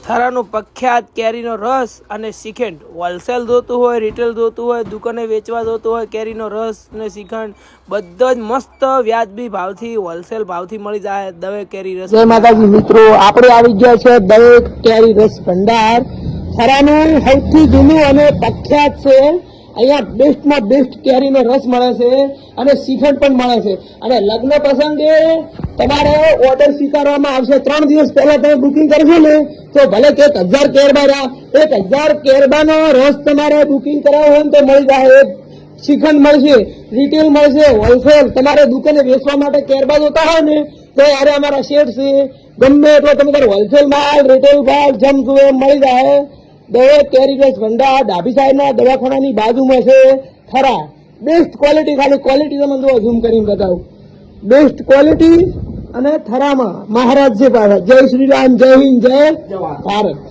થરાનું પ્રખ્યાત કેરીનો રસ અને શ્રીખંડ હોલસેલ જોતું હોય, રિટેલ જોતું હોય, દુકાને વેચવા જોતું હોય, કેરીનો રસ અને શ્રીખંડ બધો જ મસ્ત વ્યાજબી ભાવથી હોલસેલ ભાવથી મળી જાય દવે કેરી રસ। જય માતાજી મિત્રો, આપણે આવી ગયા છે દવે કેરી રસ ભંડાર। થરાનું સૌથી જૂનું અને પ્રખ્યાત છે। અહીંયા બેસ્ટમાં બેસ્ટ કેરીનો રસ મળે છે અને શ્રીખંડ પણ મળે છે। અને લગ્ન પ્રસંગે તમારે ઓર્ડર સ્વીકારવામાં આવશે। 3 દિવસ પહેલા તમે બુકિંગ કરશો ને તો ભલે કે 1000 કેરબા 1000 કેરબાનો રસ તમારે બુકિંગ કરાવવો હોય તો મળી જાય। શ્રીખંડ મળશે, રિટેલ મળશે, હોલસેલ તમારે દુકાને વેચવા માટે કેરબા જોતા હોય ને તો યારે અમારા શેઠ છે, ગમે એટલો તમે તારે હોલસેલ માલ, રિટેલ માલ જેમ જુએ એમ મળી જાય। દવે કેરી રસ ભંડાર ડાબી સાઈડના દવાખાનાની બાજુમાં છે થરા। બેસ્ટ ક્વોલિટી, ખાલી ક્વોલિટી તમે જો ઝૂમ કરીને બતાવું, બેસ્ટ ક્વોલિટી અને થરામાં મહારાજ છે પાછા। જય શ્રી રામ, જય હિન્દ, જય ભારત।